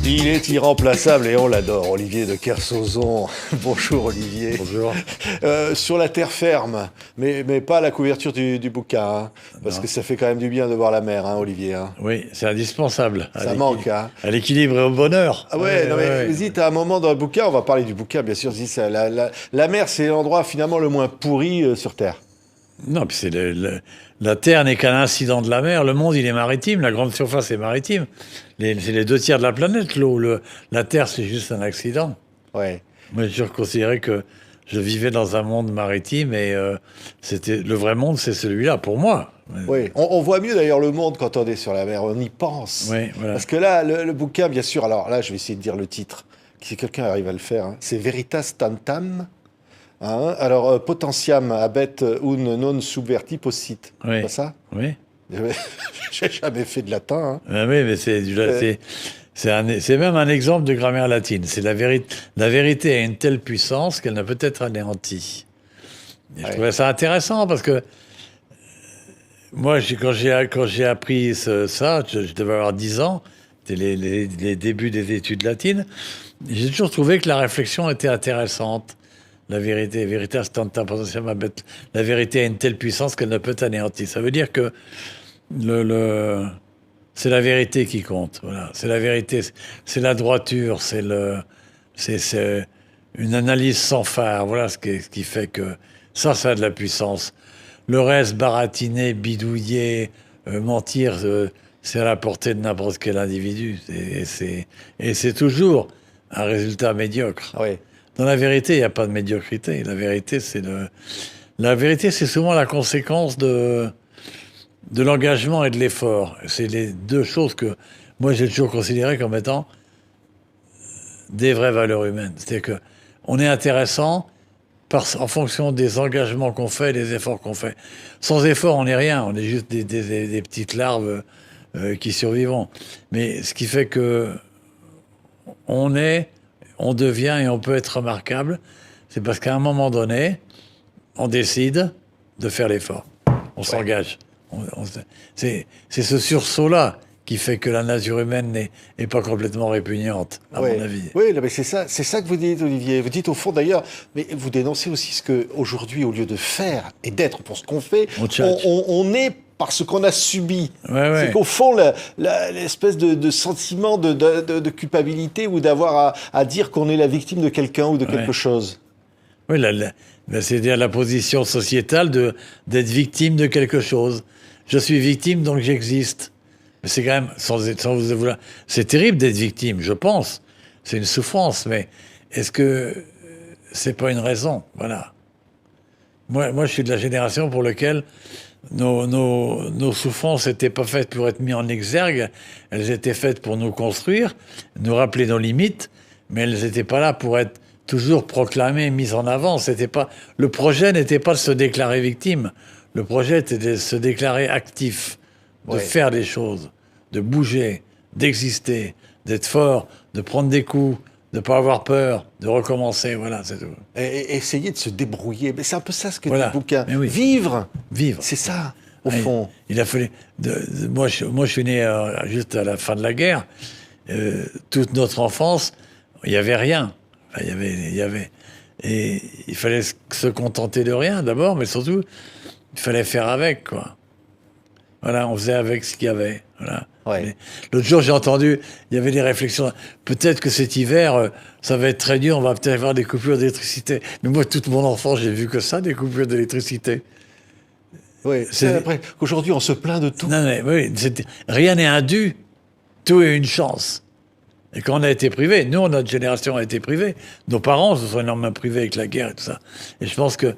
Il est irremplaçable et on l'adore, Olivier de Kersauzon. Bonjour Olivier. Bonjour. Sur la terre ferme, mais pas à la couverture du bouquin, hein, parce que ça fait quand même du bien de voir la mer, hein, Olivier. Hein. Oui, c'est indispensable. Ça manque. Hein. À l'équilibre et au bonheur. Ah ouais, non, mais vas-y, t'as un moment dans le bouquin, on va parler du bouquin, bien sûr. La mer, c'est l'endroit finalement le moins pourri sur Terre. Non, puis la Terre n'est qu'un incident de la mer. Le monde, il est maritime. La grande surface est maritime. C'est les 2 tiers de la planète, l'eau. La Terre, c'est juste un accident. Ouais. Moi, j'ai toujours considéré que je vivais dans un monde maritime et le vrai monde, c'est celui-là, pour moi. Oui, on voit mieux d'ailleurs le monde quand on est sur la mer, on y pense. Oui, voilà. Parce que là, le bouquin, bien sûr, alors là, je vais essayer de dire le titre, si quelqu'un arrive à le faire, hein, c'est Veritas Tantam. Hein, alors, potentiam abet un non subverti possit. Oui. C'est pas ça? Oui. J'ai jamais fait de latin. Hein. Ah oui, mais c'est même un exemple de grammaire latine. C'est la vérité a une telle puissance qu'elle ne peut être anéantie. Et je trouvais ça intéressant parce que moi, quand j'ai appris ça, je devais avoir 10 ans, c'était les débuts des études latines, j'ai toujours trouvé que la réflexion était intéressante. La vérité, veritas tantam potentiam abet, la vérité a une telle puissance qu'elle ne peut être anéantie. Ça veut dire que c'est la vérité qui compte. Voilà. C'est la vérité, c'est la droiture, c'est une analyse sans phare. Voilà ce qui fait que ça a de la puissance. Le reste, baratiner, bidouiller, mentir, c'est à la portée de n'importe quel individu. Et c'est toujours un résultat médiocre. Oui. Dans la vérité, il n'y a pas de médiocrité. La vérité, c'est souvent la conséquence de l'engagement et de l'effort. C'est les 2 choses que moi j'ai toujours considérées comme étant des vraies valeurs humaines. C'est-à-dire qu'on est intéressant en fonction des engagements qu'on fait et des efforts qu'on fait. Sans effort, on n'est rien. On est juste des petites larves qui survivront. Mais ce qui fait que on devient et on peut être remarquable, c'est parce qu'à un moment donné, on décide de faire l'effort. On s'engage. C'est ce sursaut-là qui fait que la nature humaine n'est pas complètement répugnante, à mon avis. Oui, mais c'est ça que vous dites, Olivier. Vous dites au fond d'ailleurs, mais vous dénoncez aussi ce qu'aujourd'hui, au lieu de faire et d'être pour ce qu'on fait, on est parce qu'on a subi. C'est qu'au fond, l'espèce de sentiment de culpabilité ou d'avoir à dire qu'on est la victime de quelqu'un ou de quelque chose. Oui, c'est-à-dire la position sociétale d'être victime de quelque chose. Je suis victime, donc j'existe. Mais c'est quand même, sans vous vouloir, c'est terrible d'être victime, je pense. C'est une souffrance, mais est-ce que c'est pas une raison? Voilà. Moi, je suis de la génération pour laquelle nos souffrances n'étaient pas faites pour être mises en exergue, elles étaient faites pour nous construire, nous rappeler nos limites, mais elles n'étaient pas là pour être toujours proclamées, mises en avant. Le projet n'était pas de se déclarer victime, le projet était de se déclarer actif, de faire des choses, de bouger, d'exister, d'être fort, de prendre des coups, de ne pas avoir peur, de recommencer, voilà, c'est tout. Et essayer de se débrouiller. Mais c'est un peu ça ce que dit le bouquin. Oui. Vivre. Vivre. C'est ça, au fond. Il a fallu... Moi, je suis né juste à la fin de la guerre. Toute notre enfance, il n'y avait rien. Enfin, et il fallait se contenter de rien, d'abord, mais surtout, il fallait faire avec, quoi. Voilà, on faisait avec ce qu'il y avait. Voilà. Ouais. L'autre jour, j'ai entendu, il y avait des réflexions. Peut-être que cet hiver, ça va être très dur, on va peut-être avoir des coupures d'électricité. Mais moi, toute mon enfance, j'ai vu que ça, des coupures d'électricité. Oui, après, qu'aujourd'hui, on se plaint de tout. Non, mais oui, rien n'est indu, tout est une chance. Et quand on a été privé, nous, notre génération a été privée. Nos parents se sont énormément privés avec la guerre et tout ça. Et je pense que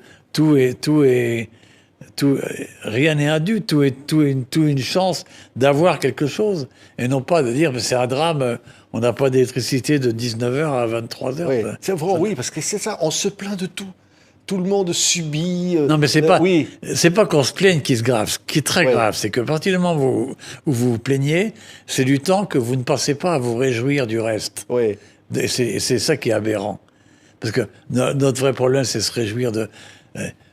rien n'est indu, tout est une chance d'avoir quelque chose, et non pas de dire mais c'est un drame, on n'a pas d'électricité de 19h à 23h. Oui, c'est vrai, oui, parce que c'est ça, on se plaint de tout. Tout le monde subit. Non, mais c'est pas qu'on se plaigne qui se grave. Ce qui est très grave, c'est que à partir du moment où vous vous plaignez, c'est du temps que vous ne passez pas à vous réjouir du reste. Oui. Et c'est ça qui est aberrant. Parce que notre vrai problème, c'est se réjouir de...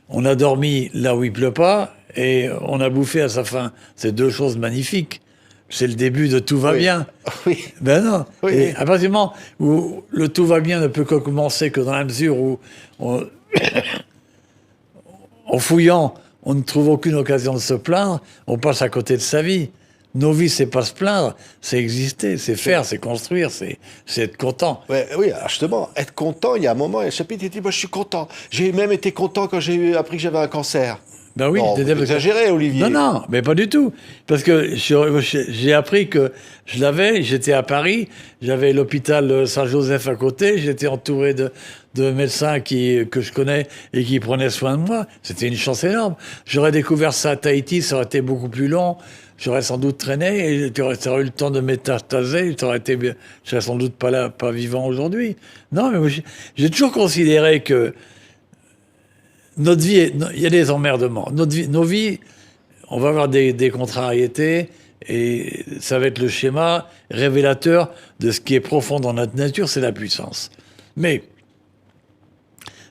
On a dormi là où il pleut pas et on a bouffé à sa faim. C'est 2 choses magnifiques. c'est le début de tout va bien. Oui. Ben non. Oui. Et à partir du moment où le tout va bien ne peut que commencer que dans la mesure où, en fouillant, on ne trouve aucune occasion de se plaindre, on passe à côté de sa vie. Nos vies, c'est pas se plaindre, c'est exister, c'est faire, c'est construire, c'est être content. Ouais, oui, alors justement, être content, il y a un moment, il y a un chapitre qui dit, moi je suis content. J'ai même été content quand j'ai appris que j'avais un cancer. Ben oui, vous exagérez, Olivier. Non, mais pas du tout. Parce que j'ai appris que je l'avais, j'étais à Paris, j'avais l'hôpital Saint-Joseph à côté, j'étais entouré de médecins que je connais et qui prenaient soin de moi. C'était une chance énorme. J'aurais découvert ça à Tahiti, ça aurait été beaucoup plus long. J'aurais sans doute traîné et tu aurais eu le temps de métastaser, je serais sans doute pas vivant aujourd'hui. Non, mais j'ai toujours considéré que notre vie, il y a des emmerdements. Nos vies, on va avoir des contrariétés et ça va être le schéma révélateur de ce qui est profond dans notre nature, c'est la puissance. Mais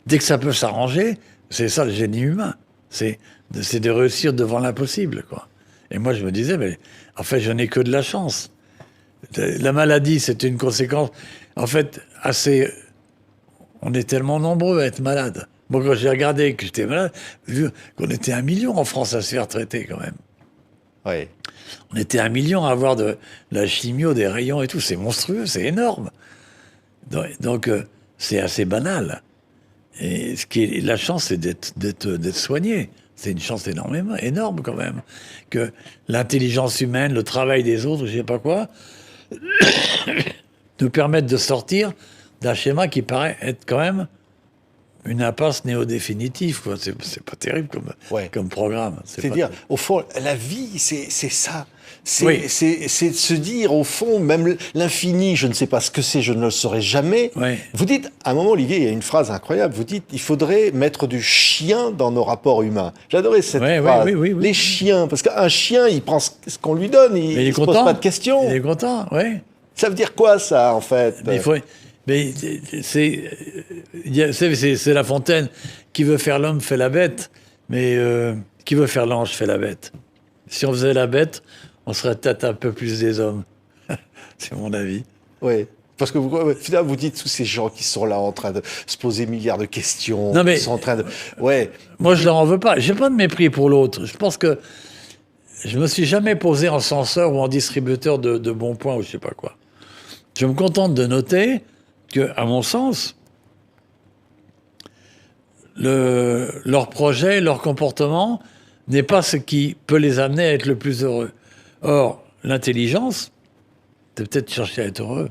dès que ça peut s'arranger, c'est ça le génie humain. C'est de réussir devant l'impossible, quoi. Et moi, je me disais, mais en fait, je n'ai que de la chance. La maladie, c'est une conséquence, en fait, on est tellement nombreux à être malades. Moi, quand j'ai regardé que j'étais malade, vu qu'on était 1 million en France à se faire traiter, quand même. Oui. On était 1 million à avoir de la chimio, des rayons et tout. C'est monstrueux, c'est énorme. Donc, c'est assez banal. Et la chance, c'est d'être soigné. C'est une chance énorme quand même. Que l'intelligence humaine, le travail des autres, je sais pas quoi, nous permettent de sortir d'un schéma qui paraît être quand même une impasse néo-définitive, quoi. C'est pas terrible comme programme. C'est-à-dire, au fond, la vie, c'est ça. C'est de se dire, au fond, même l'infini, je ne sais pas ce que c'est, je ne le saurai jamais. Oui. Vous dites, à un moment, Olivier, il y a une phrase incroyable, vous dites, il faudrait mettre du chien dans nos rapports humains. J'adorais cette phrase. Oui. Les chiens, parce qu'un chien, il prend ce qu'on lui donne, il ne se pose pas de questions. Il est content, oui. Ça veut dire quoi, ça, en fait? Mais c'est La Fontaine, qui veut faire l'homme fait la bête, mais qui veut faire l'ange fait la bête. Si on faisait la bête, on serait peut-être un peu plus des hommes. C'est mon avis. Oui. Parce que finalement, vous dites tous ces gens qui sont là en train de se poser milliards de questions, non, mais, qui sont en train de... Ouais. Moi, je leur en veux pas. J'ai pas de mépris pour l'autre. Je pense que je me suis jamais posé en censeur ou en distributeur de bons points ou je sais pas quoi. Je me contente de noter que, à mon sens, leur projet, leur comportement n'est pas ce qui peut les amener à être le plus heureux. Or, l'intelligence, c'est peut-être chercher à être heureux.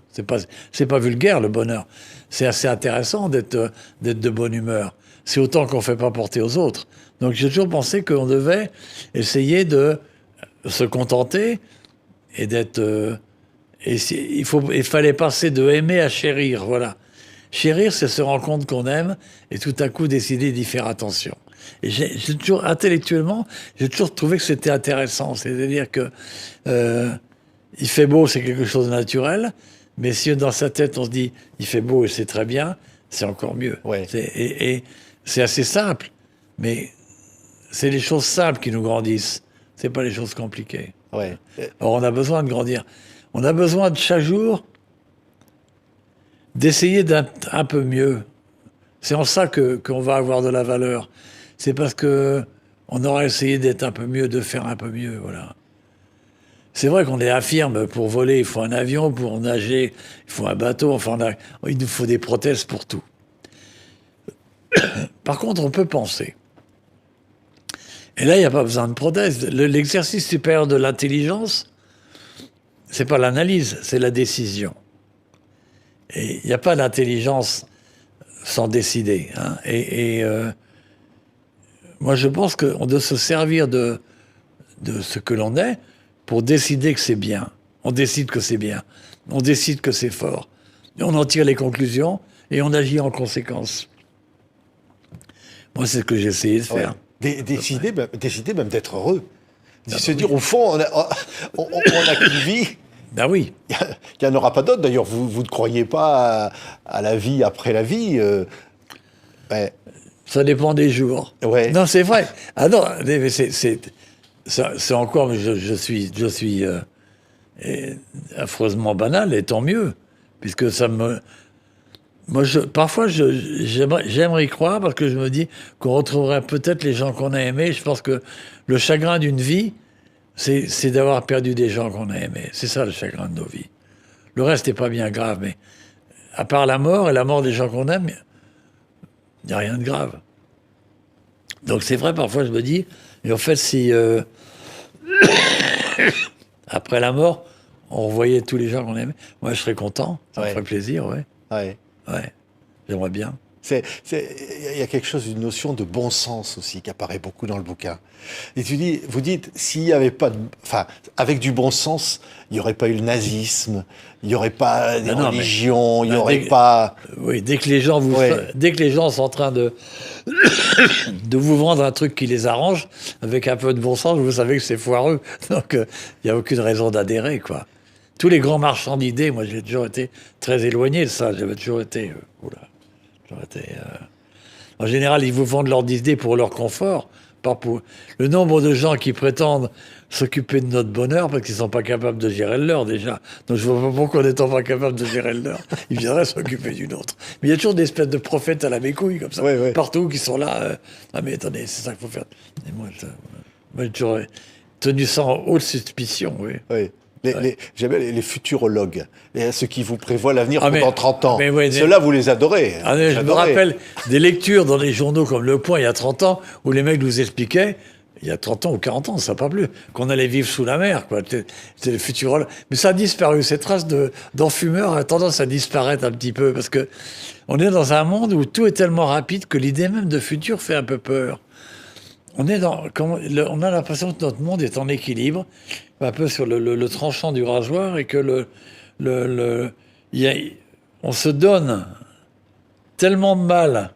C'est pas vulgaire, le bonheur. C'est assez intéressant d'être de bonne humeur. C'est autant qu'on ne fait pas porter aux autres. Donc, j'ai toujours pensé qu'on devait essayer de se contenter et d'être... il fallait passer de aimer à chérir, voilà. Chérir, c'est se rendre compte qu'on aime et tout à coup décider d'y faire attention. Et j'ai toujours, intellectuellement, j'ai toujours trouvé que c'était intéressant. C'est-à-dire que il fait beau, c'est quelque chose de naturel, mais si dans sa tête on se dit il fait beau et c'est très bien, c'est encore mieux. Ouais. Et c'est assez simple, mais c'est les choses simples qui nous grandissent. C'est pas les choses compliquées. Ouais. Or, on a besoin de grandir. On a besoin de chaque jour d'essayer d'être un peu mieux. C'est en ça qu'on va avoir de la valeur. C'est parce que on aura essayé d'être un peu mieux, de faire un peu mieux, voilà. C'est vrai qu'on est affirme, pour voler, il faut un avion, pour nager, il faut un bateau, enfin, il nous faut des prothèses pour tout. Par contre, on peut penser. Et là, il n'y a pas besoin de prothèse. L'exercice supérieur de l'intelligence, c'est pas l'analyse, c'est la décision. Et il n'y a pas d'intelligence sans décider. Hein. Moi, je pense qu'on doit se servir de ce que l'on est pour décider que c'est bien. On décide que c'est bien. On décide que c'est fort. Et on en tire les conclusions et on agit en conséquence. Moi, c'est ce que j'ai essayé de faire. Décider même d'être heureux. Se dire, au fond, on a qu'une vie. Ben oui. Il n'y en aura pas d'autres. D'ailleurs, vous ne croyez pas à la vie après la vie. Ça dépend des jours. Ouais. Non, c'est vrai. Ah non, c'est encore... Je suis est affreusement banal, et tant mieux, puisque ça me... Moi, parfois, j'aimerais y croire, parce que je me dis qu'on retrouverait peut-être les gens qu'on a aimés. Je pense que le chagrin d'une vie, c'est d'avoir perdu des gens qu'on a aimés. C'est ça le chagrin de nos vies. Le reste n'est pas bien grave, mais à part la mort et la mort des gens qu'on aime, il n'y a rien de grave. Donc c'est vrai, parfois je me dis, et en fait, si après la mort, on revoyait tous les gens qu'on aimait, moi je serais content, ça me ferait plaisir, ouais. Ouais. Ouais, j'aimerais bien. Il y a quelque chose, une notion de bon sens aussi qui apparaît beaucoup dans le bouquin. Et vous dites, s'il n'y avait pas enfin, avec du bon sens, il n'y aurait pas eu le nazisme, il n'y aurait pas des religions, il n'y aurait pas... Oui, dès que les gens sont en train de vous vendre un truc qui les arrange, avec un peu de bon sens, vous savez que c'est foireux. Donc, il n'y a aucune raison d'adhérer, quoi. Tous les grands marchands d'idées, moi j'ai toujours été très éloigné de ça, j'avais toujours été... En général, ils vous vendent leurs idées pour leur confort, pas pour... Le nombre de gens qui prétendent s'occuper de notre bonheur parce qu'ils ne sont pas capables de gérer le leur, déjà. Donc je ne vois pas pourquoi, n'étant pas capables de gérer le leur, ils viendraient s'occuper d'une autre. Mais il y a toujours des espèces de prophètes à la bécouille, comme ça, partout, qui sont là. Ah mais attendez, c'est ça qu'il faut faire. Et moi j'ai toujours tenu ça en haute suspicion, oui. J'aime les futurologues, ceux qui vous prévoient l'avenir pendant 30 ans. Ceux-là, vous les adorez. Je me rappelle des lectures dans les journaux comme Le Point il y a 30 ans, où les mecs nous expliquaient, il y a 30 ans ou 40 ans, ça pas plus, qu'on allait vivre sous la mer, quoi. C'était les futurologues. Mais ça a disparu. Cette trace d'enfumeur a tendance à disparaître un petit peu, parce que on est dans un monde où tout est tellement rapide que l'idée même de futur fait un peu peur. On a l'impression que notre monde est en équilibre, un peu sur le tranchant du rasoir, et que on se donne tellement de mal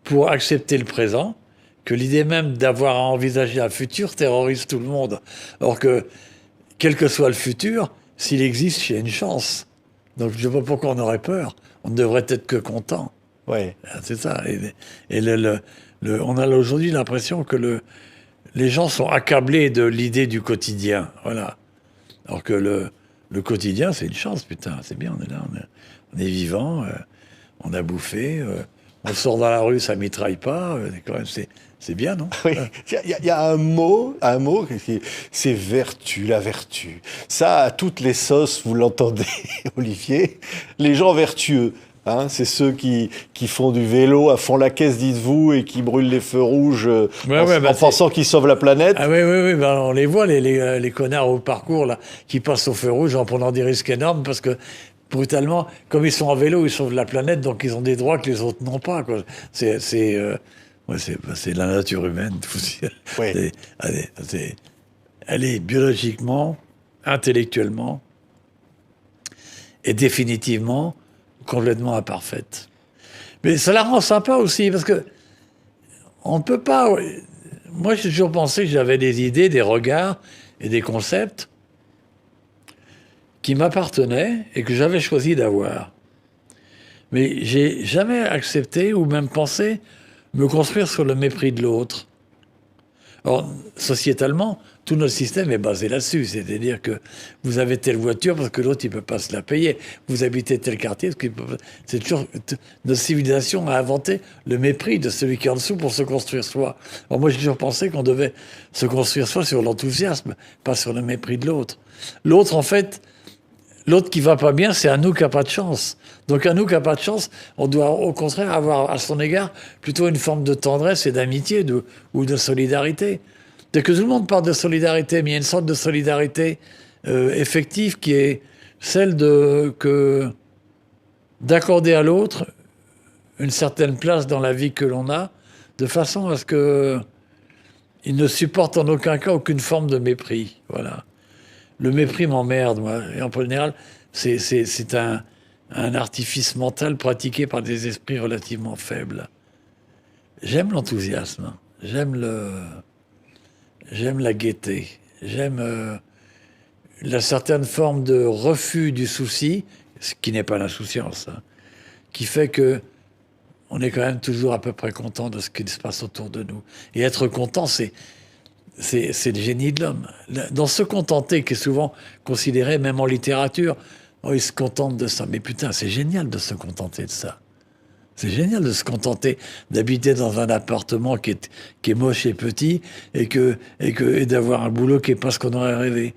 pour accepter le présent que l'idée même d'avoir à envisager un futur terrorise tout le monde. Or que, quel que soit le futur, s'il existe, il y a une chance. Donc je ne sais pas pourquoi on aurait peur. On ne devrait être que content. Ouais. C'est ça. Et on a aujourd'hui l'impression que les gens sont accablés de l'idée du quotidien. Voilà. Alors que le quotidien, c'est une chance, putain. C'est bien, on est là, on est vivant, on a bouffé, on sort dans la rue, ça mitraille pas. Quand même, c'est bien, non? Oui. Il y a un mot, c'est vertu, la vertu. Ça, à toutes les sauces, vous l'entendez, Olivier. Les gens vertueux. C'est ceux qui font du vélo à fond la caisse, dites-vous, et qui brûlent les feux rouges en pensant qu'ils sauvent la planète. Ah oui, on les voit, les connards au parcours, là, qui passent au feu rouge en prenant des risques énormes, parce que, brutalement, comme ils sont en vélo, ils sauvent la planète, donc ils ont des droits que les autres n'ont pas, quoi. C'est la nature humaine. Oui. Elle est biologiquement, intellectuellement et définitivement complètement imparfaite. Mais ça la rend sympa aussi, parce que on ne peut pas... Moi, j'ai toujours pensé que j'avais des idées, des regards et des concepts qui m'appartenaient et que j'avais choisi d'avoir. Mais j'ai jamais accepté ou même pensé me construire sur le mépris de l'autre. Or, sociétalement, tout notre système est basé là-dessus. C'est-à-dire que vous avez telle voiture parce que l'autre, il ne peut pas se la payer. Vous habitez tel quartier parce qu'il peut pas... C'est toujours... Notre civilisation a inventé le mépris de celui qui est en dessous pour se construire soi. Alors moi, j'ai toujours pensé qu'on devait se construire soi sur l'enthousiasme, pas sur le mépris de l'autre. L'autre, en fait... L'autre qui va pas bien, c'est à nous qui n'a pas de chance. Donc à nous qui n'a pas de chance, on doit au contraire avoir à son égard plutôt une forme de tendresse et d'amitié ou de solidarité. C'est que tout le monde parle de solidarité, mais il y a une sorte de solidarité effective qui est celle d'accorder à l'autre une certaine place dans la vie que l'on a, de façon à ce qu'il ne supporte en aucun cas aucune forme de mépris. Voilà. Le mépris m'emmerde, moi. Et en général, c'est un artifice mental pratiqué par des esprits relativement faibles. J'aime l'enthousiasme. J'aime la gaieté. J'aime la certaine forme de refus du souci, ce qui n'est pas l'insouciance, qui fait que on est quand même toujours à peu près content de ce qui se passe autour de nous. Et être content, c'est c'est le génie de l'homme. Dans se contenter, qui est souvent considéré, même en littérature, oh, il se contente de ça. Mais putain, c'est génial de se contenter de ça. C'est génial de se contenter d'habiter dans un appartement qui est moche et petit et d'avoir un boulot qui n'est pas ce qu'on aurait rêvé.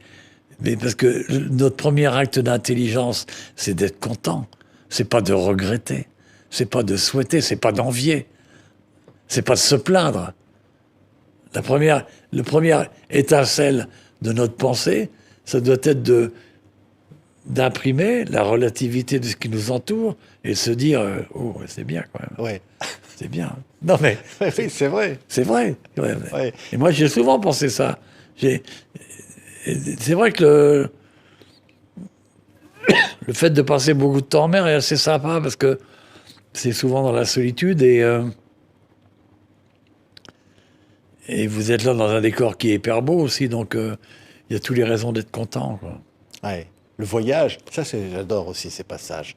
Mais parce que notre premier acte d'intelligence, c'est d'être content. C'est pas de regretter. C'est pas de souhaiter. C'est pas d'envier. C'est pas de se plaindre. Le première étincelle de notre pensée, ça doit être d'imprimer la relativité de ce qui nous entoure et se dire oh, c'est bien quand même. Ouais. C'est bien. Non mais oui, c'est vrai. C'est vrai. Ouais. Ouais. Et moi j'ai souvent pensé ça. C'est vrai que le fait de passer beaucoup de temps en mer est assez sympa parce que c'est souvent dans la solitude et vous êtes là dans un décor qui est hyper beau aussi, donc il y a toutes les raisons d'être content, quoi. Ouais. Le voyage, ça j'adore aussi ces passages.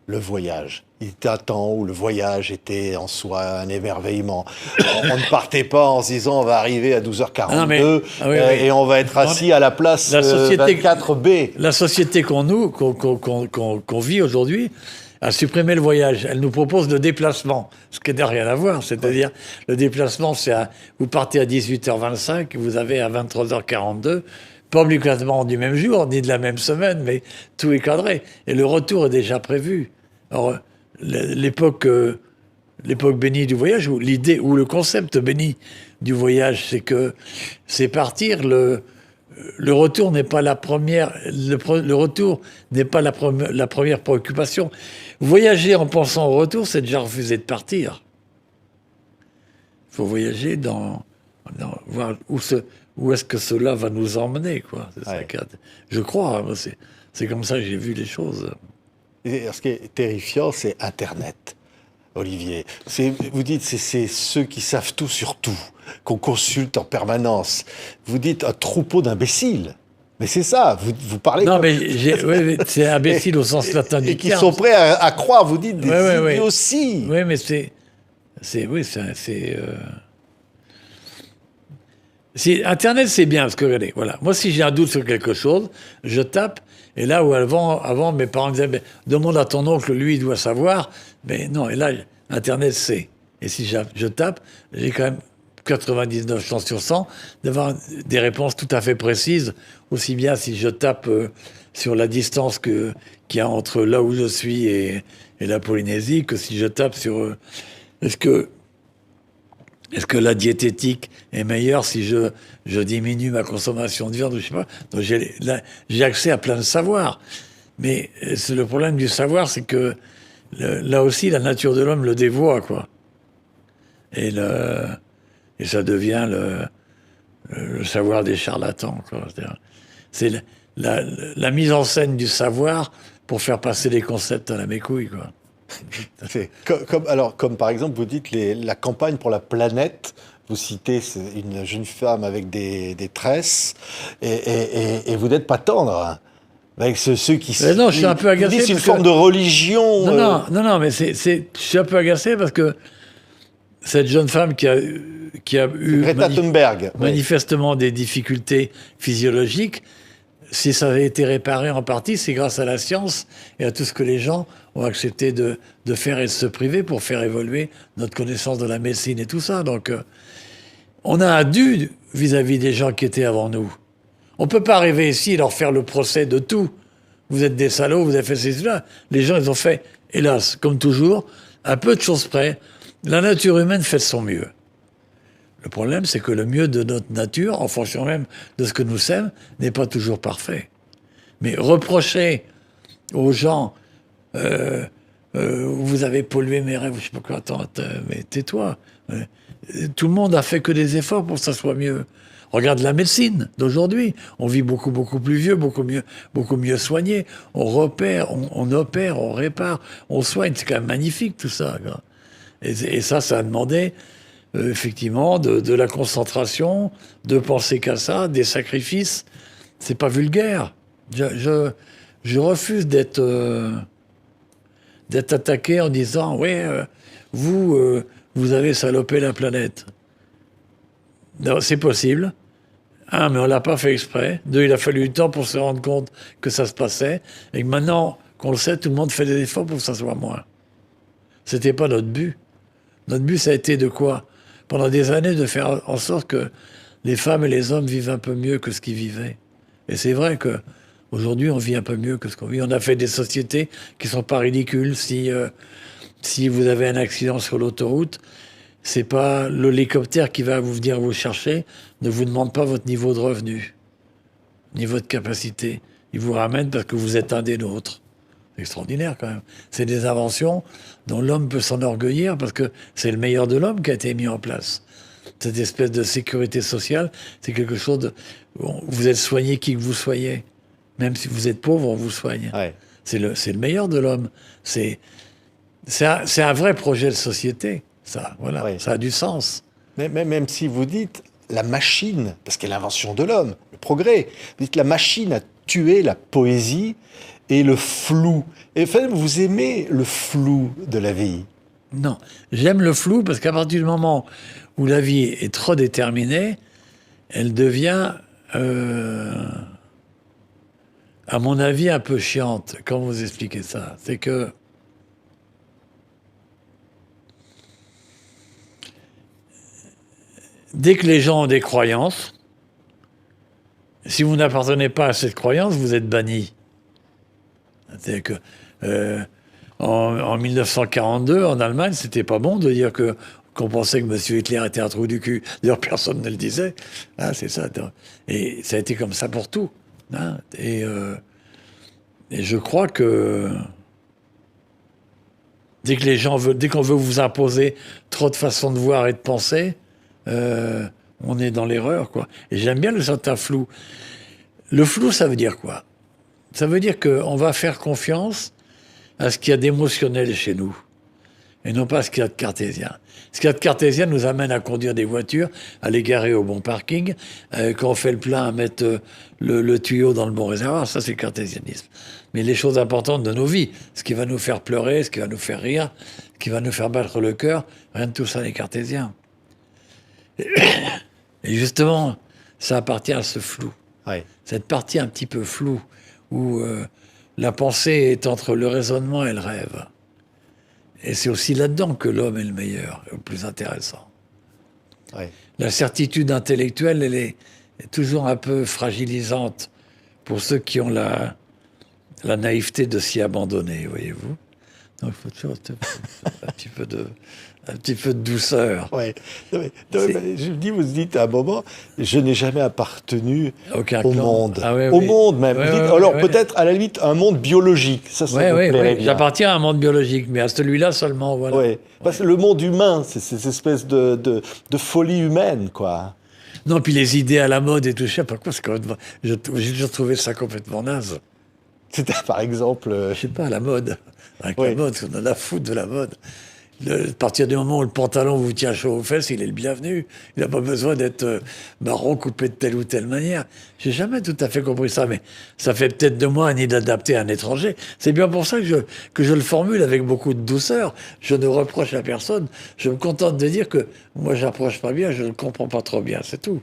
Le voyage. Il était un temps où le voyage était en soi un émerveillement. On ne partait pas en se disant on va arriver à 12h42 et on va être assis à la place 24B. La société qu'on vit aujourd'hui a supprimé le voyage. Elle nous propose le déplacement, ce qui n'a rien à voir. C'est-à-dire, le déplacement, vous partez à 18h25, vous avez à 23h42, pas obligatoirement du même jour, ni de la même semaine, mais tout est cadré. Et le retour est déjà prévu. Alors, l'époque bénie du voyage, ou l'idée, ou le concept béni du voyage, c'est que c'est partir, le retour n'est pas la première, le retour n'est pas la première préoccupation. Voyager en pensant au retour, c'est déjà refuser de partir. Il faut voyager voir où est-ce que cela va nous emmener, quoi. C'est ça, je crois, hein, c'est comme ça que j'ai vu les choses. Et ce qui est terrifiant, c'est Internet, Olivier. Vous dites, c'est ceux qui savent tout sur tout, qu'on consulte en permanence. Vous dites un troupeau d'imbéciles. Mais c'est ça, vous parlez... Non, mais c'est imbécile au sens latin du terme. Et qui sont prêts à croire, vous dites, des idiots aussi. Oui, mais Internet, c'est bien, parce que, regardez, voilà. Moi, si j'ai un doute sur quelque chose, je tape, et là où avant mes parents disaient, demande à ton oncle, lui, il doit savoir. Mais non, et là, Internet, c'est. Et si je tape, j'ai quand même 99 chances sur 100 d'avoir des réponses tout à fait précises, aussi bien si je tape sur la distance qu'il y a entre là où je suis et la Polynésie, que si je tape sur est-ce que la diététique est meilleure si je diminue ma consommation de viande, ou je sais pas. Donc j'ai accès à plein de savoirs. Mais le problème du savoir, c'est que là aussi, la nature de l'homme le dévoie, quoi. Et ça devient le savoir des charlatans, quoi. C'est la mise en scène du savoir pour faire passer les concepts à la mécouille, quoi. C'est comme par exemple, vous dites la campagne pour la planète. Vous citez une jeune femme avec des tresses et vous n'êtes pas tendre. Hein, avec ceux qui... Mais non, je suis un peu agacé. C'est une forme de religion. Non, mais je suis un peu agacé parce que cette jeune femme qui a eu Greta Thunberg, manifestement des difficultés physiologiques, si ça avait été réparé en partie, c'est grâce à la science et à tout ce que les gens ont accepté de faire et de se priver pour faire évoluer notre connaissance de la médecine et tout ça. Donc, on a un dû vis-à-vis des gens qui étaient avant nous. On ne peut pas arriver ici et leur faire le procès de tout. Vous êtes des salauds, vous avez fait cela. Les gens, ils ont fait, hélas, comme toujours, à peu de choses près, la nature humaine fait de son mieux. Le problème, c'est que le mieux de notre nature, en fonction même de ce que nous sommes, n'est pas toujours parfait. Mais reprocher aux gens, vous avez pollué mes rêves, je sais pas quoi, attends, mais tais-toi. Tout le monde a fait que des efforts pour que ça soit mieux. Regarde la médecine d'aujourd'hui. On vit beaucoup, beaucoup plus vieux, beaucoup mieux soigné. On repère, on opère, on répare, on soigne. C'est quand même magnifique, tout ça, quoi. Et ça a demandé... effectivement, de la concentration, de penser qu'à ça, des sacrifices. C'est pas vulgaire. Je refuse d'être attaqué en disant vous avez salopé la planète. C'est possible, Un, mais on l'a pas fait exprès. Deux, il a fallu du temps pour se rendre compte que ça se passait. Et que maintenant qu'on le sait, tout le monde fait des efforts pour que ça soit moins. C'était pas notre but. Notre but, ça a été de quoi? Pendant des années, de faire en sorte que les femmes et les hommes vivent un peu mieux que ce qu'ils vivaient. Et c'est vrai que aujourd'hui, on vit un peu mieux que ce qu'on vit. On a fait des sociétés qui sont pas ridicules. Si vous avez un accident sur l'autoroute, c'est pas l'hélicoptère qui va vous venir vous chercher, ne vous demande pas votre niveau de revenu, niveau de capacité. Il vous ramène parce que vous êtes un des nôtres. C'est extraordinaire quand même. C'est des inventions dont l'homme peut s'enorgueillir parce que c'est le meilleur de l'homme qui a été mis en place. Cette espèce de sécurité sociale, c'est quelque chose de... Vous êtes soigné qui que vous soyez. Même si vous êtes pauvre, on vous soigne. Ouais. C'est le meilleur de l'homme. C'est un vrai projet de société, ça. Voilà, ouais. Ça a du sens. Mais même si vous dites la machine, parce qu'elle est l'invention de l'homme, le progrès, vous dites la machine a tué la poésie et le flou. Et enfin, vous aimez le flou de la vie? Non, j'aime le flou parce qu'à partir du moment où la vie est trop déterminée, elle devient, à mon avis, un peu chiante. Comment vous expliquez ça? C'est que dès que les gens ont des croyances, si vous n'appartenez pas à cette croyance, vous êtes banni. C'est-à-dire que en 1942, en Allemagne, c'était pas bon de dire qu'on pensait que M. Hitler était un trou du cul. D'ailleurs, personne ne le disait. Ah, c'est ça. Et ça a été comme ça pour tout. Hein. Et je crois que dès qu'on veut vous imposer trop de façons de voir et de penser, on est dans l'erreur, quoi. Et j'aime bien le certain flou. Le flou, ça veut dire quoi? Ça veut dire qu'on va faire confiance à ce qu'il y a d'émotionnel chez nous, et non pas à ce qu'il y a de cartésien. Ce qu'il y a de cartésien nous amène à conduire des voitures, à les garer au bon parking, quand on fait le plein, à mettre le tuyau dans le bon réservoir, ça c'est le cartésianisme. Mais les choses importantes de nos vies, ce qui va nous faire pleurer, ce qui va nous faire rire, ce qui va nous faire battre le cœur, rien de tout ça n'est cartésien. Et justement, ça appartient à ce flou. Ouais. Cette partie un petit peu floue, où la pensée est entre le raisonnement et le rêve. Et c'est aussi là-dedans que l'homme est le meilleur, le plus intéressant. Ouais. La certitude intellectuelle, elle est toujours un peu fragilisante pour ceux qui ont la naïveté de s'y abandonner, voyez-vous. Donc il faut toujours un petit peu de douceur. Ouais. Je me dis, vous dites à un moment, je n'ai jamais appartenu au monde. Ah, ouais, au monde même. Ouais, dites, alors peut-être à la limite un monde biologique. Ça vous plairait bien. J'appartiens à un monde biologique, mais à celui-là seulement. Voilà. Ouais. Parce que le monde humain, c'est cette espèce de folie humaine, quoi. Non, puis les idées à la mode et tout, je sais pas quoi, j'ai toujours trouvé ça complètement naze. C'était par exemple... Je sais pas, la mode. Avec la mode, on en a foutre de la mode. À partir du moment où le pantalon vous tient chaud aux fesses, il est le bienvenu. Il n'a pas besoin d'être marron, coupé de telle ou telle manière. J'ai jamais tout à fait compris ça, mais ça fait peut-être de moi un idée adapté à un étranger. C'est bien pour ça que je le formule avec beaucoup de douceur. Je ne reproche à personne. Je me contente de dire que moi, j'approche pas bien, je ne comprends pas trop bien, c'est tout.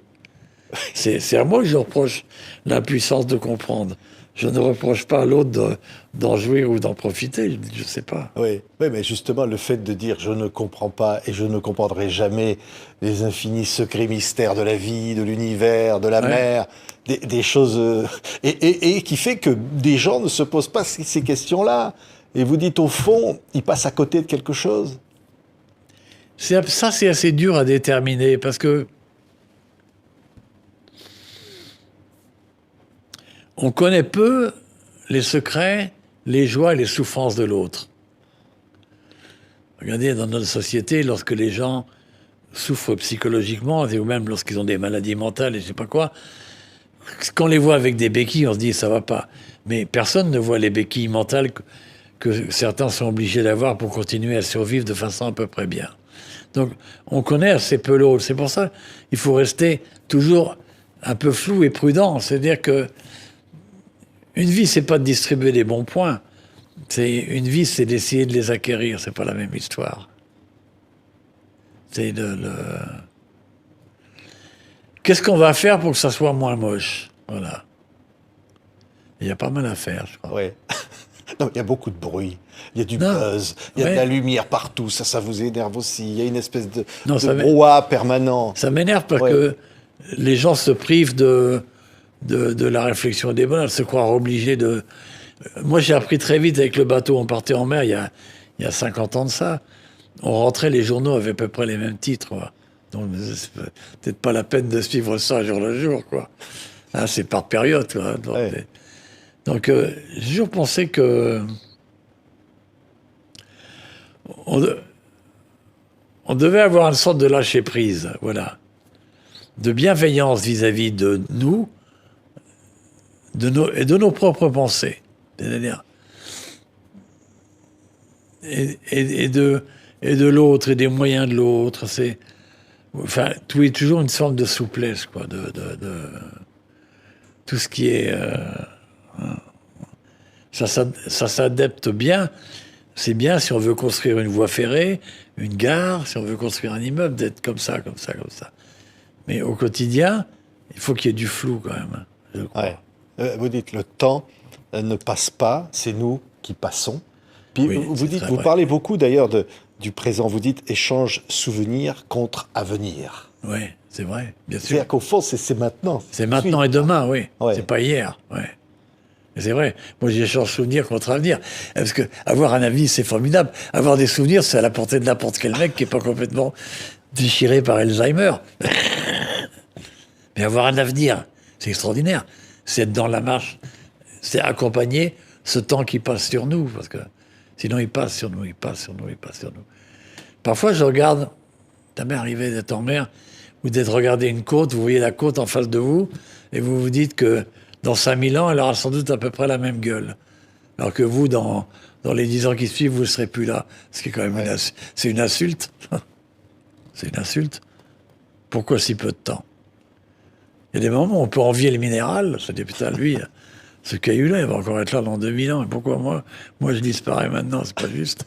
C'est à moi que je reproche l'impuissance de comprendre. Je ne reproche pas à l'autre d'en jouir ou d'en profiter, je ne sais pas. Oui, mais justement, le fait de dire « je ne comprends pas et je ne comprendrai jamais les infinis secrets mystères de la vie, de l'univers, de la mer », des choses... et qui fait que des gens ne se posent pas ces questions-là. Et vous dites, au fond, ils passent à côté de quelque chose. Ça, c'est assez dur à déterminer, parce que on connaît peu les secrets, les joies et les souffrances de l'autre. Regardez, dans notre société, lorsque les gens souffrent psychologiquement, ou même lorsqu'ils ont des maladies mentales et je sais pas quoi, quand on les voit avec des béquilles, on se dit ça va pas. Mais personne ne voit les béquilles mentales que certains sont obligés d'avoir pour continuer à survivre de façon à peu près bien. Donc, on connaît assez peu l'autre. C'est pour ça qu'il faut rester toujours un peu flou et prudent. C'est-à-dire que une vie, c'est pas de distribuer des bons points. Une vie, c'est d'essayer de les acquérir. C'est pas la même histoire. C'est qu'est-ce qu'on va faire pour que ça soit moins moche? Voilà. Il y a pas mal à faire, je crois. Oui. Non, il y a beaucoup de bruit, il y a du buzz, il y a de la lumière partout, ça vous énerve aussi. Il y a une espèce de brouhaha permanent. Ça m'énerve parce que les gens se privent de la réflexion et des bonheurs, se croire obligés de... Moi, j'ai appris très vite avec le bateau, on partait en mer il y a 50 ans de ça. On rentrait, les journaux avaient à peu près les mêmes titres, quoi. Donc, c'est peut-être pas la peine de suivre ça jour le jour, quoi. Hein, c'est par période, quoi. Donc, j'ai toujours pensé que on devait avoir une sorte de lâcher-prise, voilà, de bienveillance vis-à-vis de nous et de nos propres pensées, c'est-à-dire et de l'autre et des moyens de l'autre. Enfin, tout est toujours une forme de souplesse, quoi, de tout ce qui est ça s'adapte bien. C'est bien si on veut construire une voie ferrée, une gare, si on veut construire un immeuble, d'être comme ça, comme ça, comme ça. Mais au quotidien, il faut qu'il y ait du flou quand même, je crois. Ouais. Vous dites le temps ne passe pas, c'est nous qui passons. Puis oui, vous parlez beaucoup d'ailleurs du présent. Vous dites échange souvenir contre avenir. Oui, c'est vrai, bien sûr. C'est-à-dire qu'au fond, c'est maintenant. C'est maintenant et demain, oui. Ouais. C'est pas hier, ouais. C'est vrai. Moi, j'échange souvenirs contre avenir. Parce que avoir un avenir, c'est formidable. Avoir des souvenirs, c'est à la portée de n'importe quel mec qui est pas complètement déchiré par Alzheimer. Mais avoir un avenir, c'est extraordinaire. C'est être dans la marche. C'est accompagner ce temps qui passe sur nous. Parce que sinon, il passe sur nous, il passe sur nous, il passe sur nous. Parfois, je regarde, ça m'est arrivé d'être en mer, ou d'être regardé une côte, vous voyez la côte en face de vous, et vous vous dites que dans 5000 ans, elle aura sans doute à peu près la même gueule. Alors que vous, dans les 10 ans qui suivent, vous ne serez plus là. Ce qui est quand même c'est une insulte. C'est une insulte. Pourquoi si peu de temps? Il y a des moments où on peut envier le minéral. Se dit, putain, lui, ce caillou-là, il va encore être là dans 2000 ans. Et pourquoi moi je disparais maintenant? C'est pas juste.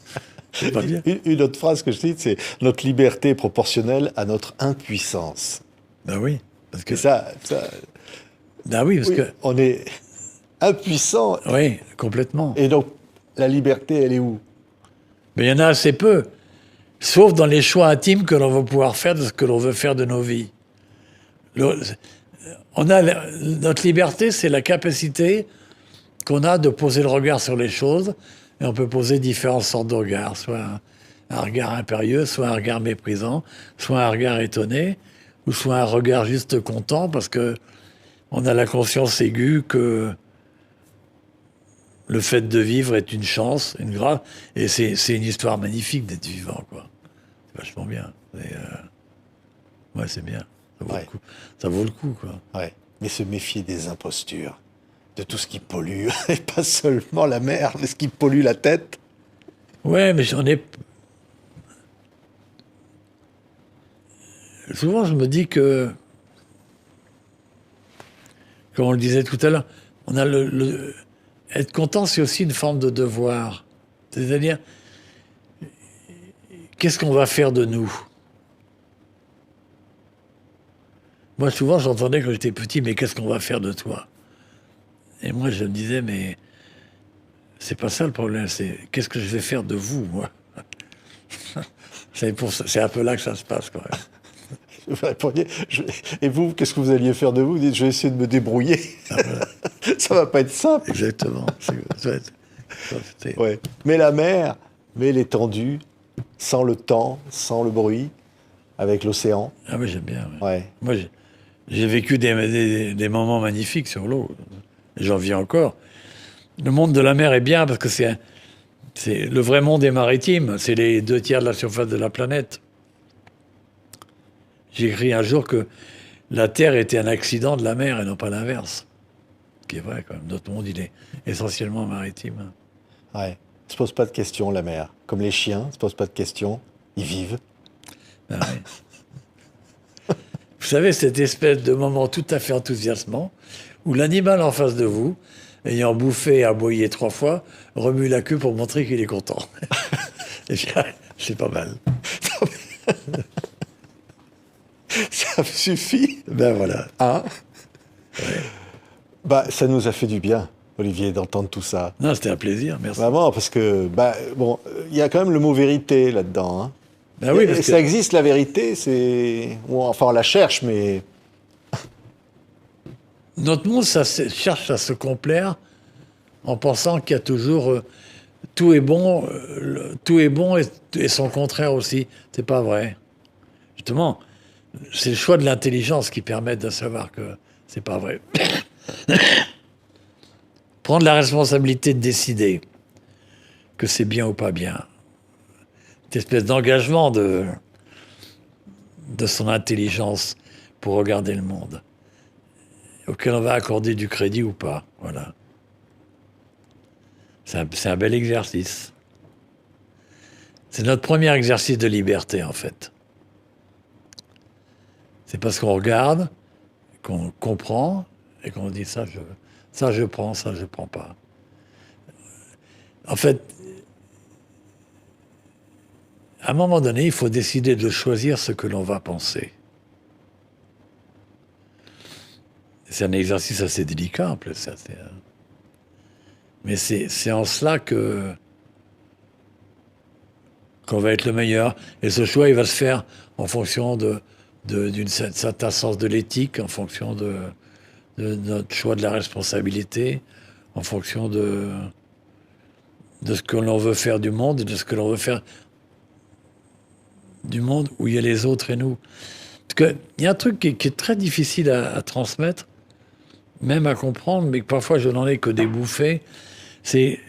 C'est pas bien. Une autre phrase que je cite, c'est « Notre liberté est proportionnelle à notre impuissance ». Ben oui. Parce que ça... Ben oui, parce que... On est impuissant. Oui, complètement. Et donc, la liberté, elle est où? Mais il y en a assez peu. Sauf dans les choix intimes que l'on va pouvoir faire de ce que l'on veut faire de nos vies. Notre liberté, c'est la capacité qu'on a de poser le regard sur les choses. Et on peut poser différentes sortes de regards. Soit un regard impérieux, soit un regard méprisant, soit un regard étonné, ou soit un regard juste content parce que on a la conscience aiguë que le fait de vivre est une chance, une grâce, et c'est une histoire magnifique d'être vivant, quoi. C'est vachement bien. Ouais, c'est bien. Ça vaut le coup. Ça vaut le coup, quoi. Ouais. Mais se méfier des impostures, de tout ce qui pollue, et pas seulement la mer, mais ce qui pollue la tête. Ouais, mais j'en ai... Souvent, je me dis que, comme on le disait tout à l'heure, on a être content, c'est aussi une forme de devoir. C'est-à-dire, qu'est-ce qu'on va faire de nous? Moi, souvent, j'entendais quand j'étais petit, mais qu'est-ce qu'on va faire de toi? Et moi, je me disais, mais c'est pas ça le problème, c'est qu'est-ce que je vais faire de vous, moi? C'est un peu là que ça se passe, quand même. Vous répondiez, et vous, qu'est-ce que vous alliez faire de vous? Vous dites, je vais essayer de me débrouiller. Ah, voilà. Ça va pas être simple. Exactement. Ouais. Mais la mer, mais l'étendue, sans le temps, sans le bruit, avec l'océan. Ah oui, j'aime bien. Ouais. Ouais. Moi, j'ai vécu des moments magnifiques sur l'eau. J'en vis encore. Le monde de la mer est bien parce que c'est le vrai monde est maritime. C'est les 2/3 de la surface de la planète. J'ai écrit un jour que la Terre était un accident de la mer et non pas l'inverse. Ce qui est vrai, quand même. Notre monde, il est essentiellement maritime. Ouais. Ne se pose pas de questions, la mer. Comme les chiens, ne se pose pas de questions. Ils vivent. Ben oui. Vous savez, cette espèce de moment tout à fait enthousiasmant où l'animal en face de vous, ayant bouffé et aboyé 3 fois, remue la queue pour montrer qu'il est content. Et puis, c'est pas mal. Ça suffit. Ben voilà. Hein? Ouais. Bah, ça nous a fait du bien, Olivier, d'entendre tout ça. Non, c'était un plaisir, merci. Vraiment, parce que, bon, il y a quand même le mot vérité là-dedans. Hein. Ben oui, parce ça existe, la vérité, c'est... Enfin, on la cherche, mais... Notre monde, ça cherche à se complaire en pensant qu'il y a toujours... tout est bon et son contraire aussi. C'est pas vrai. Justement, c'est le choix de l'intelligence qui permet de savoir que c'est pas vrai. Prendre la responsabilité de décider que c'est bien ou pas bien. Cette espèce d'engagement de son intelligence pour regarder le monde, auquel on va accorder du crédit ou pas. Voilà. C'est un bel exercice. C'est notre premier exercice de liberté, en fait. C'est parce qu'on regarde, qu'on comprend, et qu'on dit ça je prends, ça je prends pas. En fait, à un moment donné, il faut décider de choisir ce que l'on va penser. C'est un exercice assez délicat, en plus. Ça, mais c'est en cela qu'on va être le meilleur. Et ce choix, il va se faire en fonction d'un certain sens de l'éthique, en fonction de notre choix de la responsabilité, en fonction de ce que l'on veut faire du monde et de ce que l'on veut faire du monde où il y a les autres et nous. Parce qu'il y a un truc qui est très difficile à transmettre, même à comprendre, mais que parfois je n'en ai que des bouffées, c'est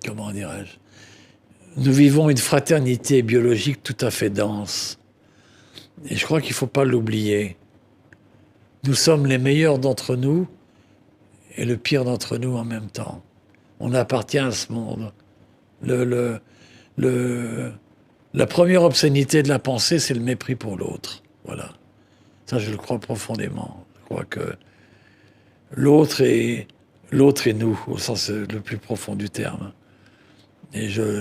comment dirais-je, nous vivons une fraternité biologique tout à fait dense. Et je crois qu'il ne faut pas l'oublier. Nous sommes les meilleurs d'entre nous et le pire d'entre nous en même temps. On appartient à ce monde. La première obscénité de la pensée, c'est le mépris pour l'autre. Voilà. Ça, je le crois profondément. Je crois que l'autre est nous, au sens le plus profond du terme. Et j'ai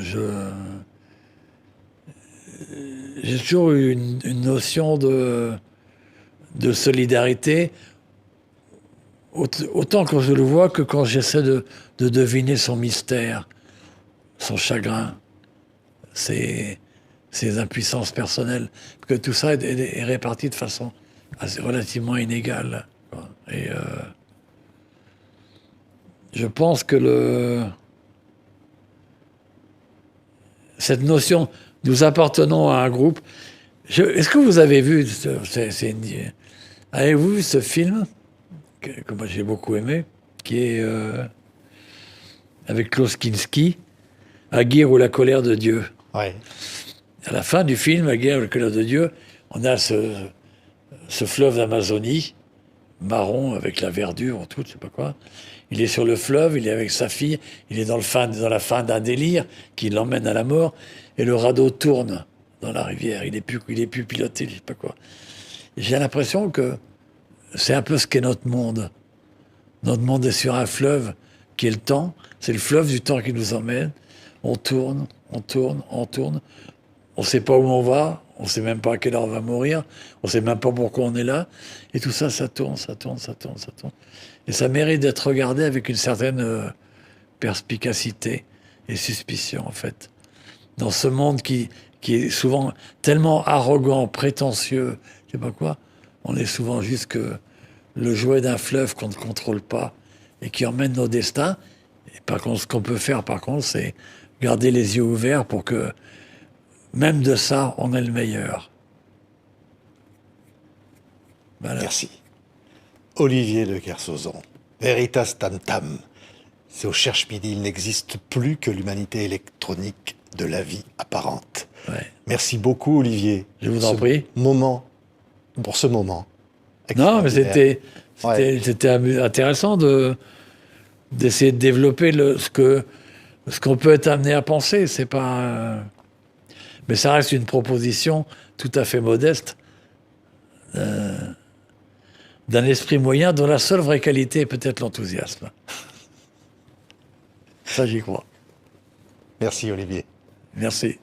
toujours eu une notion de solidarité, autant quand je le vois que quand j'essaie de deviner son mystère, son chagrin, ses impuissances personnelles, que tout ça est réparti de façon relativement inégale. Et je pense que cette notion, nous appartenons à un groupe. Est-ce que vous avez vu, avez-vous vu ce film que moi j'ai beaucoup aimé, qui est avec Klaus Kinski, Aguirre ou la colère de Dieu. Ouais. À la fin du film, Aguirre ou la colère de Dieu, on a ce fleuve d'Amazonie, marron avec la verdure, tout, je sais pas quoi. Il est sur le fleuve, il est avec sa fille, il est dans la fin d'un délire qui l'emmène à la mort, et le radeau tourne dans la rivière. Il est plus piloté, je sais pas quoi. J'ai l'impression que c'est un peu ce qu'est notre monde. Notre monde est sur un fleuve qui est le temps. C'est le fleuve du temps qui nous emmène. On tourne, on tourne, on tourne. On ne sait pas où on va. On ne sait même pas à quelle heure on va mourir. On ne sait même pas pourquoi on est là. Et tout ça, ça tourne, ça tourne, ça tourne, ça tourne. Et ça mérite d'être regardé avec une certaine perspicacité et suspicion, en fait. Dans ce monde qui est souvent tellement arrogant, prétentieux, je sais pas quoi, on est souvent juste que le jouet d'un fleuve qu'on ne contrôle pas et qui emmène nos destins. Et par contre, ce qu'on peut faire, par contre, c'est garder les yeux ouverts pour que, même de ça, on est le meilleur. Voilà. Merci. Olivier de Kersauzon, Veritas Tantam. C'est au Cherche-Midi, il n'existe plus que l'humanité électronique de la vie apparente. Ouais. Merci beaucoup, Olivier. Je vous en prie. Pour ce moment. Non, mais c'était intéressant d'essayer de développer ce qu'on peut être amené à penser. C'est pas, mais ça reste une proposition tout à fait modeste d'un esprit moyen dont la seule vraie qualité est peut-être l'enthousiasme. Ça, j'y crois. Merci, Olivier. Merci.